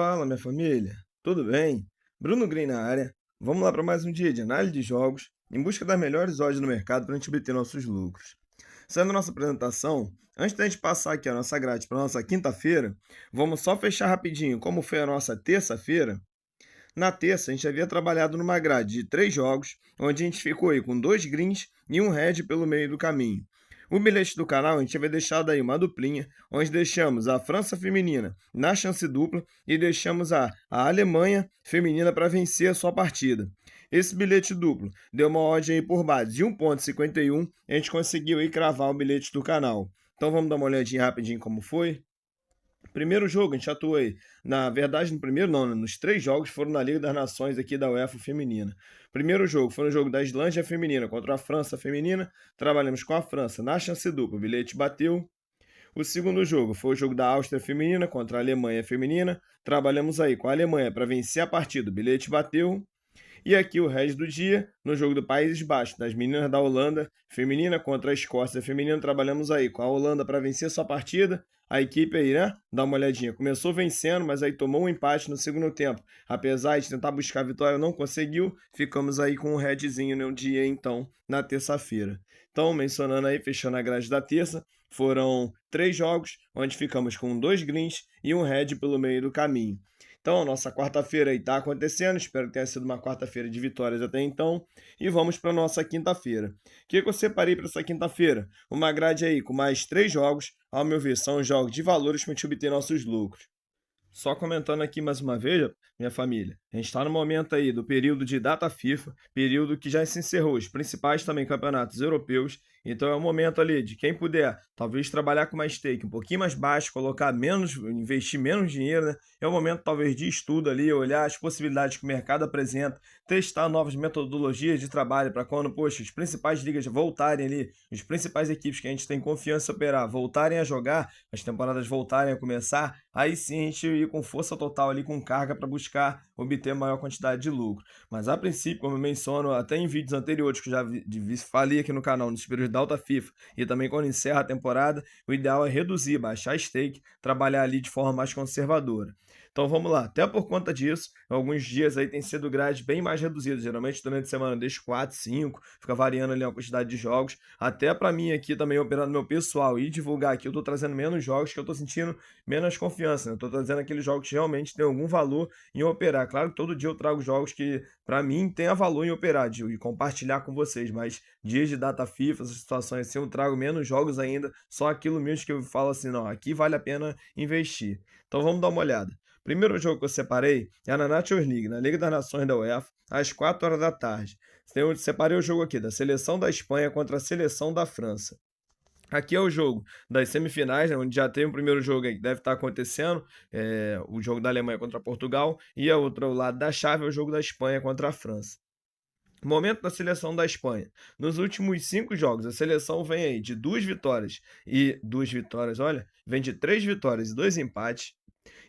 Fala, minha família. Tudo bem? Bruno Green na área. Vamos lá para mais um dia de análise de jogos em busca das melhores odds no mercado para a gente obter nossos lucros. Sendo a nossa apresentação, antes da gente passar aqui a nossa grade para a nossa quinta-feira, vamos só fechar rapidinho como foi a nossa terça-feira. Na terça, a gente havia trabalhado numa grade de 3 jogos, onde a gente ficou aí com 2 greens e um red pelo meio do caminho. O bilhete do canal, a gente havia deixado aí uma duplinha, onde deixamos a França feminina na chance dupla e deixamos a Alemanha feminina para vencer a sua partida. Esse bilhete duplo deu uma odd aí por base de 1,51 e a gente conseguiu aí cravar o bilhete do canal. Então vamos dar uma olhadinha rapidinho como foi. Primeiro jogo, a gente atuou aí. Na verdade, no primeiro não, né? Nos 3 jogos foram na Liga das Nações aqui da UEFA feminina. Primeiro jogo foi no jogo da Islândia feminina contra a França feminina. Trabalhamos com a França na chance dupla, o bilhete bateu. O segundo jogo foi o jogo da Áustria feminina contra a Alemanha feminina. Trabalhamos aí com a Alemanha para vencer a partida, o bilhete bateu. E aqui o resto do dia, no jogo do Países Baixos, das meninas da Holanda feminina contra a Escócia feminina, trabalhamos aí com a Holanda para vencer sua partida. A equipe aí, né? Dá uma olhadinha. Começou vencendo, mas aí tomou um empate no segundo tempo. Apesar de tentar buscar a vitória, não conseguiu. Ficamos aí com um redzinho no dia, então, na terça-feira. Então, mencionando aí, fechando a grade da terça, foram 3 jogos, onde ficamos com 2 greens e um red pelo meio do caminho. Então, a nossa quarta-feira aí está acontecendo. Espero que tenha sido uma quarta-feira de vitórias até então. E vamos para a nossa quinta-feira. O que eu separei para essa quinta-feira? Uma grade aí com mais 3 jogos. Ao meu ver, são jogos de valores para a gente obter nossos lucros. Só comentando aqui mais uma vez, minha família, a gente está no momento aí do período de data FIFA, período que já se encerrou, os principais também campeonatos europeus, então é o momento ali de quem puder, talvez trabalhar com mais stake um pouquinho mais baixo, colocar menos, investir menos dinheiro, né? É o momento talvez de estudo ali, olhar as possibilidades que o mercado apresenta, testar novas metodologias de trabalho para quando, poxa, as principais ligas voltarem ali, as principais equipes que a gente tem confiança em operar, voltarem a jogar, as temporadas voltarem a começar, aí sim a gente ir com força total ali, com carga para buscar obter maior quantidade de lucro. Mas a princípio, como eu menciono até em vídeos anteriores que eu já falei aqui no canal, nos períodos da alta FIFA e também quando encerra a temporada, o ideal é reduzir, baixar a stake, trabalhar ali de forma mais conservadora. Então vamos lá, até por conta disso, alguns dias aí tem sido grade bem mais reduzida, geralmente durante a semana eu deixo 4, 5, fica variando ali a quantidade de jogos, até para mim aqui também operar no meu pessoal e divulgar aqui, eu tô trazendo menos jogos que eu tô sentindo menos confiança, né? Eu tô trazendo aqueles jogos que realmente tem algum valor em operar. Claro que todo dia eu trago jogos que para mim tenha valor em operar e compartilhar com vocês, mas dias de data FIFA, essas situações assim, eu trago menos jogos ainda, só aquilo mesmo que eu falo assim, não, aqui vale a pena investir. Então vamos dar uma olhada. Primeiro jogo que eu separei é na Nations League, na Liga das Nações da UEFA, às 4 horas da tarde. Separei o jogo aqui da seleção da Espanha contra a seleção da França. Aqui é o jogo das semifinais, né, onde já tem o primeiro jogo aí que deve estar acontecendo, o jogo da Alemanha contra Portugal, e o outro lado da chave é o jogo da Espanha contra a França. Momento da seleção da Espanha. Nos últimos 5 jogos, a seleção vem aí de 2 vitórias e 2 vitórias, olha, vem de 3 vitórias e 2 empates.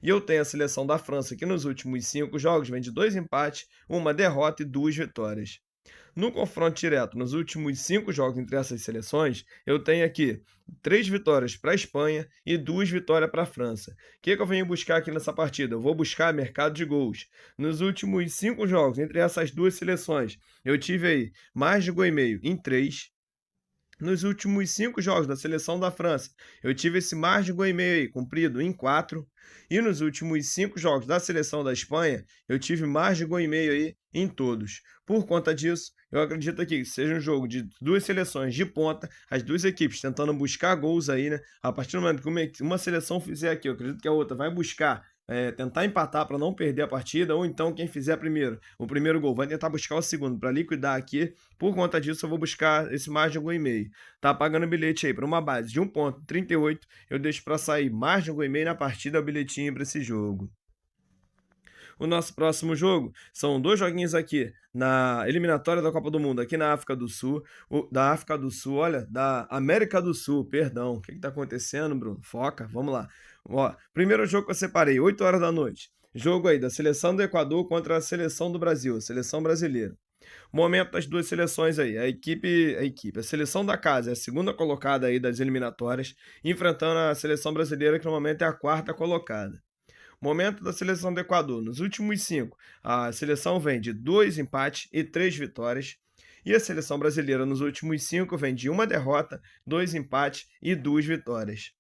E eu tenho a seleção da França que nos últimos 5 jogos vem de 2 empates, uma derrota e 2 vitórias. No confronto direto, nos últimos 5 jogos entre essas seleções, eu tenho aqui 3 vitórias para a Espanha e 2 vitórias para a França. O que eu venho buscar aqui nessa partida? Eu vou buscar mercado de gols. Nos últimos 5 jogos entre essas duas seleções, eu tive aí mais de gol e meio em 3. Nos últimos 5 jogos da seleção da França, eu tive esse mais de gol e meio aí, cumprido em 4. E nos últimos 5 jogos da seleção da Espanha, eu tive mais de gol e meio aí em todos. Por conta disso, eu acredito aqui que seja um jogo de duas seleções de ponta, as duas equipes tentando buscar gols aí, né? A partir do momento que uma seleção fizer aqui, eu acredito que a outra vai buscar tentar empatar para não perder a partida, ou então quem fizer primeiro o primeiro gol vai tentar buscar o segundo para liquidar aqui. Por conta disso, eu vou buscar esse mais de um gol e meio. Tá pagando bilhete aí para uma base de 1,38, eu deixo para sair mais de um gol e meio na partida, o bilhetinho para esse jogo. O nosso próximo jogo são 2 joguinhos aqui na eliminatória da Copa do Mundo, aqui na África do Sul. Da África do Sul, olha, da América do Sul, perdão. O que está acontecendo, Bruno? Foca, vamos lá. Ó, primeiro jogo que eu separei, 8 horas da noite. Jogo aí da seleção do Equador contra a seleção do Brasil, a seleção brasileira. Momento das duas seleções aí, a seleção da casa é a segunda colocada aí das eliminatórias, enfrentando a seleção brasileira que no momento é a quarta colocada. Momento da seleção do Equador. Nos últimos 5, a seleção vem de 2 empates e 3 vitórias. E a seleção brasileira, nos últimos 5, vem de uma derrota, 2 empates e 2 vitórias.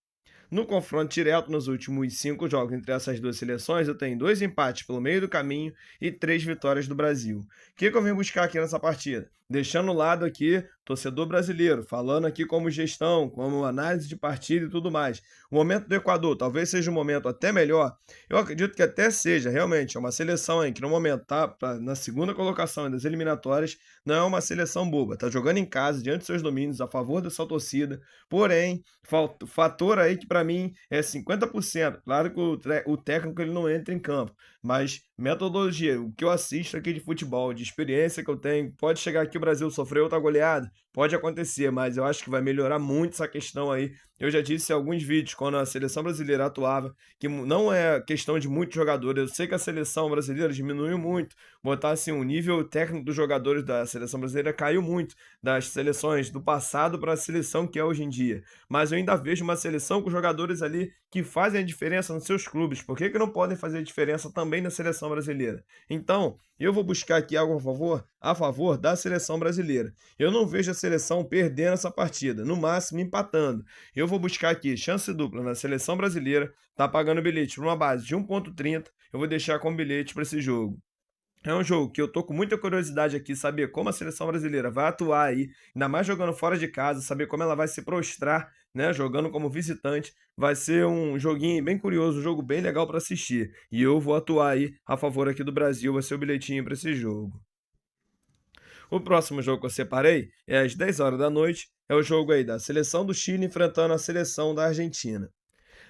No confronto direto nos últimos 5 jogos entre essas duas seleções, eu tenho 2 empates pelo meio do caminho e 3 vitórias do Brasil. O que eu vim buscar aqui nessa partida? Deixando o lado aqui, torcedor brasileiro, falando aqui como gestão, como análise de partida e tudo mais. O momento do Equador talvez seja um momento até melhor. Eu acredito que até seja, realmente, é uma seleção aí que no momento está na segunda colocação das eliminatórias, não é uma seleção boba. Está jogando em casa, diante dos seus domínios, a favor da sua torcida. Porém, o fator aí que para mim é 50%. Claro que o técnico ele não entra em campo, mas metodologia, o que eu assisto aqui de futebol, de experiência que eu tenho, pode chegar aqui o Brasil sofrer outra goleada, pode acontecer, mas eu acho que vai melhorar muito essa questão aí. Eu já disse em alguns vídeos, quando a seleção brasileira atuava, que não é questão de muitos jogadores. Eu sei que a seleção brasileira diminuiu muito, botar assim, o nível técnico dos jogadores da seleção brasileira caiu muito, das seleções do passado para a seleção que é hoje em dia. Mas eu ainda vejo uma seleção com jogadores ali que fazem a diferença nos seus clubes. Por que não podem fazer a diferença também na seleção brasileira? Então, eu vou buscar aqui algo a favor da seleção brasileira. Eu não vejo a seleção perdendo essa partida, no máximo empatando. Eu vou buscar aqui chance dupla na seleção brasileira, tá pagando bilhete por uma base de 1,30, eu vou deixar com bilhete para esse jogo. É um jogo que eu tô com muita curiosidade aqui, saber como a seleção brasileira vai atuar aí, ainda mais jogando fora de casa, saber como ela vai se prostrar, né, jogando como visitante. Vai ser um joguinho bem curioso, um jogo bem legal para assistir. E eu vou atuar aí a favor aqui do Brasil, vai ser o bilhetinho para esse jogo. O próximo jogo que eu separei é às 10 horas da noite, é o jogo aí da seleção do Chile enfrentando a seleção da Argentina.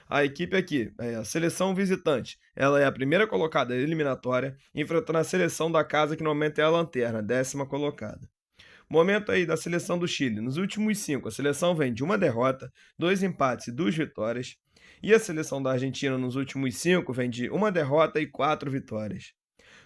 A equipe aqui, a seleção visitante, ela é a primeira colocada eliminatória, enfrentando a seleção da casa, que no momento é a lanterna, 10ª colocada. Momento aí da seleção do Chile. Nos últimos 5, a seleção vem de uma derrota, 2 empates e 2 vitórias. E a seleção da Argentina, nos últimos 5, vem de uma derrota e 4 vitórias.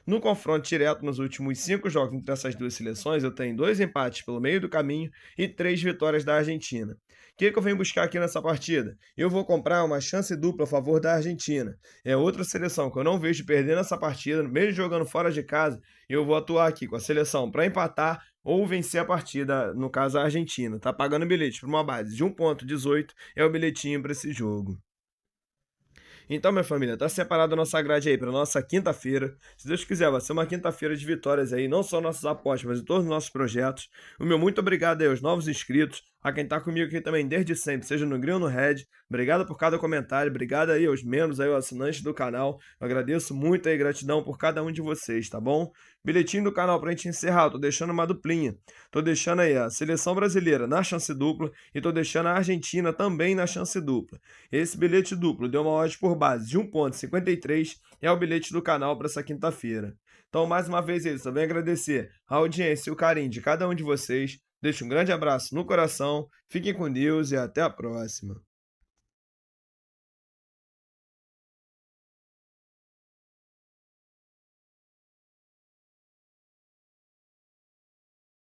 No confronto direto nos últimos 5 jogos entre essas duas seleções, eu tenho 2 empates pelo meio do caminho e 3 vitórias da Argentina. O que eu venho buscar aqui nessa partida? Eu vou comprar uma chance dupla a favor da Argentina. É outra seleção que eu não vejo perdendo essa partida, mesmo jogando fora de casa. Eu vou atuar aqui com a seleção para empatar ou vencer a partida, no caso a Argentina. Tá pagando bilhete para uma base de 1,18, é o bilhetinho para esse jogo. Então, minha família, tá separada a nossa grade aí para nossa quinta-feira. Se Deus quiser, vai ser uma quinta-feira de vitórias aí, não só nossas apostas, mas em todos os nossos projetos. O meu muito obrigado aí aos novos inscritos, a quem tá comigo aqui também desde sempre, seja no Green ou no Red. Obrigado por cada comentário, obrigado aí aos membros aí, aos assinantes do canal. Eu agradeço muito aí, gratidão por cada um de vocês, tá bom? Bilhetinho do canal pra gente encerrar, eu tô deixando uma duplinha. Tô deixando aí a seleção brasileira na chance dupla e tô deixando a Argentina também na chance dupla. Esse bilhete duplo deu uma odd por base de 1,53, é o bilhete do canal para essa quinta-feira. Então, mais uma vez, eu também agradecer a audiência e o carinho de cada um de vocês. Deixo um grande abraço no coração, fiquem com Deus e até a próxima.